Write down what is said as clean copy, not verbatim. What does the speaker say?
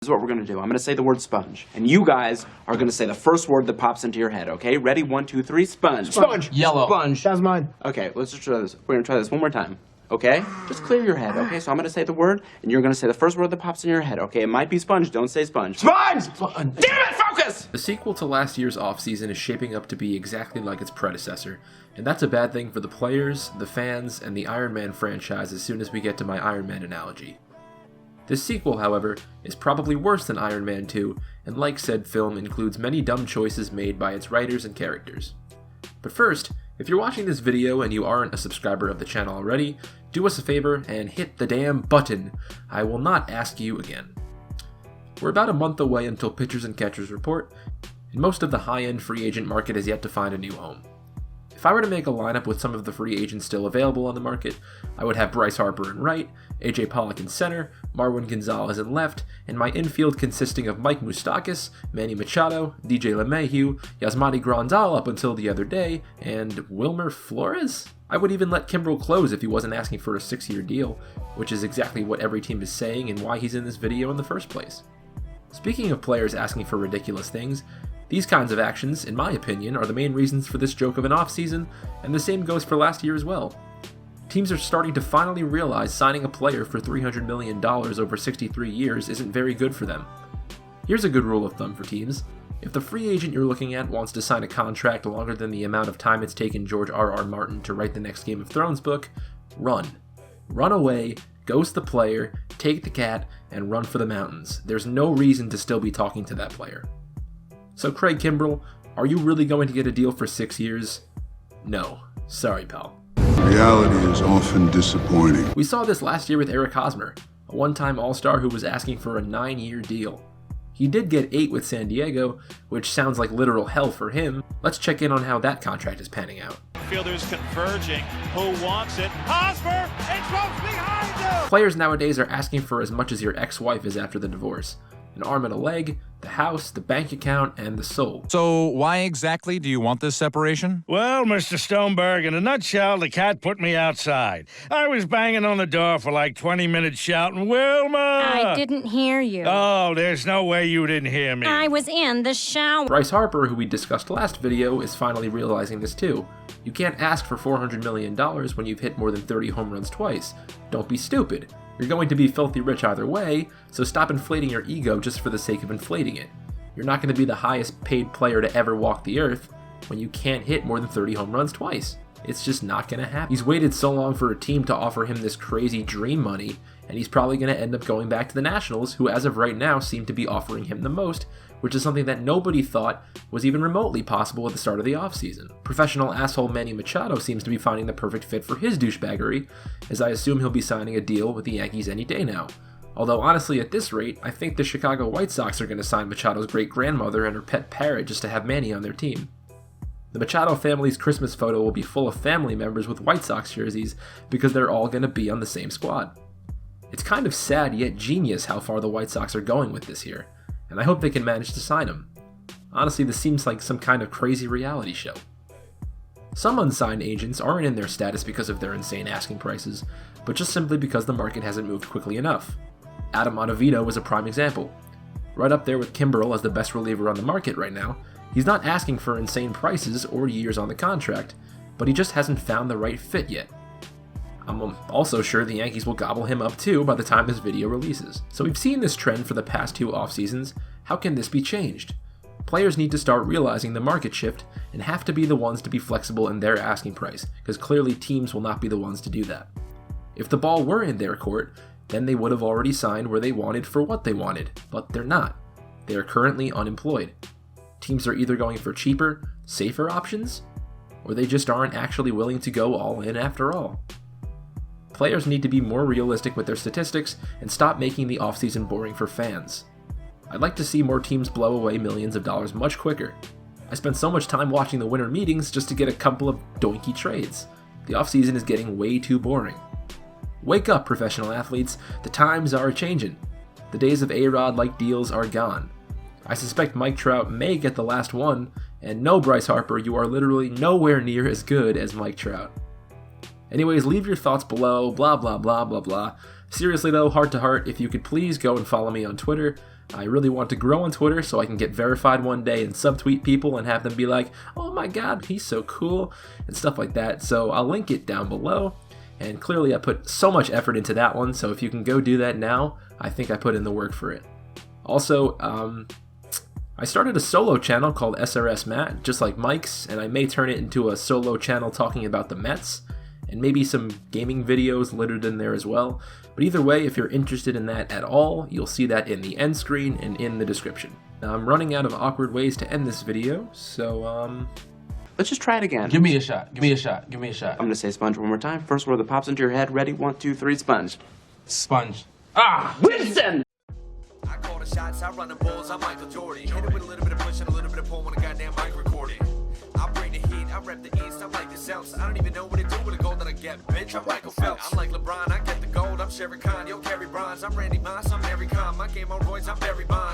is what we're going to do. I'm going to say the word sponge. And you guys are going to say the first word that pops into your head, okay? Ready? 1, 2, 3, sponge. Sponge. Yellow. Sponge. That's mine. Okay, let's just try this. We're going to try this one more time, okay? Just clear your head, okay? So I'm going to say the word, and you're going to say the first word that pops in your head, okay? It might be sponge. Don't say sponge. Sponge! Damn it, focus! The sequel to last year's offseason is shaping up to be exactly like its predecessor, and that's a bad thing for the players, the fans, and the Iron Man franchise as soon as we get to my Iron Man analogy. This sequel, however, is probably worse than Iron Man 2, and like said film, includes many dumb choices made by its writers and characters. But first, if you're watching this video and you aren't a subscriber of the channel already, do us a favor and hit the damn button. I will not ask you again. We're about a month away until pitchers and catchers report, and most of the high-end free agent market has yet to find a new home. If I were to make a lineup with some of the free agents still available on the market, I would have Bryce Harper in right, AJ Pollock in center, Marwin Gonzalez in left, and my infield consisting of Mike Moustakas, Manny Machado, DJ LeMahieu, Yasmani Grandal up until the other day, and Wilmer Flores? I would even let Kimbrel close if he wasn't asking for a 6-year deal, which is exactly what every team is saying and why he's in this video in the first place. Speaking of players asking for ridiculous things, these kinds of actions, in my opinion, are the main reasons for this joke of an offseason, and the same goes for last year as well. Teams are starting to finally realize signing a player for $300 million over 63 years isn't very good for them. Here's a good rule of thumb for teams. If the free agent you're looking at wants to sign a contract longer than the amount of time it's taken George R.R. Martin to write the next Game of Thrones book, run. Run away, ghost the player, take the cat, and run for the mountains. There's no reason to still be talking to that player. So Craig Kimbrel, are you really going to get a deal for 6 years? No. Sorry, pal. Reality is often disappointing. We saw this last year with Eric Hosmer, a one-time All-Star who was asking for a 9-year deal. He did get 8 with San Diego, which sounds like literal hell for him. Let's check in on how that contract is panning out. Fielders converging. Who wants it? Hosmer! It goes behind him! Players nowadays are asking for as much as your ex-wife is after the divorce. An arm and a leg, the house, the bank account, and the soul. So why exactly do you want this separation? Well, Mr. Stoneberg, in a nutshell, the cat put me outside. I was banging on the door for like 20 minutes shouting, Wilma! I didn't hear you. Oh, there's no way you didn't hear me. I was in the shower. Bryce Harper, who we discussed last video, is finally realizing this too. You can't ask for $400 million when you've hit more than 30 home runs twice. Don't be stupid. You're going to be filthy rich either way, so stop inflating your ego just for the sake of inflating it. You're not going to be the highest paid player to ever walk the earth when you can't hit more than 30 home runs twice. It's just not going to happen. He's waited so long for a team to offer him this crazy dream money, and he's probably going to end up going back to the Nationals, who as of right now seem to be offering him the most, which is something that nobody thought was even remotely possible at the start of the offseason. Professional asshole Manny Machado seems to be finding the perfect fit for his douchebaggery, as I assume he'll be signing a deal with the Yankees any day now. Although honestly, at this rate, I think the Chicago White Sox are going to sign Machado's great-grandmother and her pet parrot just to have Manny on their team. The Machado family's Christmas photo will be full of family members with White Sox jerseys because they're all going to be on the same squad. It's kind of sad yet genius how far the White Sox are going with this here, and I hope they can manage to sign him. Honestly, this seems like some kind of crazy reality show. Some unsigned agents aren't in their status because of their insane asking prices, but just simply because the market hasn't moved quickly enough. Adam Ottavino is a prime example. Right up there with Kimbrel as the best reliever on the market right now, he's not asking for insane prices or years on the contract, but he just hasn't found the right fit yet. I'm also sure the Yankees will gobble him up too by the time this video releases. So we've seen this trend for the past 2 off seasons. How can this be changed? Players need to start realizing the market shift and have to be the ones to be flexible in their asking price, because clearly teams will not be the ones to do that. If the ball were in their court, then they would have already signed where they wanted for what they wanted, but they're not. They are currently unemployed. Teams are either going for cheaper, safer options, or they just aren't actually willing to go all in after all. Players need to be more realistic with their statistics and stop making the offseason boring for fans. I'd like to see more teams blow away millions of dollars much quicker. I spent so much time watching the winter meetings just to get a couple of doinky trades. The offseason is getting way too boring. Wake up, professional athletes, the times are changing. The days of A-Rod-like deals are gone. I suspect Mike Trout may get the last one, and no, Bryce Harper, you are literally nowhere near as good as Mike Trout. Anyways, leave your thoughts below, blah blah blah blah blah. Seriously though, heart to heart, if you could please go and follow me on Twitter. I really want to grow on Twitter so I can get verified one day and subtweet people and have them be like, oh my god, he's so cool, and stuff like that. So I'll link it down below. And clearly I put so much effort into that one, so if you can go do that now, I think I put in the work for it. Also, I started a solo channel called SRS Matt, just like Mike's, and I may turn it into a solo channel talking about the Mets, and maybe some gaming videos littered in there as well. But either way, if you're interested in that at all, you'll see that in the end screen and in the description. Now I'm running out of awkward ways to end this video, so Let's just try it again. Give me a shot. Give me a shot. Give me a shot. I'm gonna say sponge one more time. First word that pops into your head. Ready? 1, 2, 3, sponge. Sponge. Ah! Winston! I call the shots, I run the balls, I'm Michael Jordan. Hit it with a little bit of push and a little bit of pull when the goddamn mic recorded. I bring the heat, I rep the east, I'm like the South. I don't even know what to do with the gold that I get, bitch. I'm Michael Phelps. I'm like LeBron, I get the gold, I'm Sherry Khan, yo, carry bronze. I'm Randy Moss, I'm Mary Khan. My game on Royce, I'm Barry Bonds.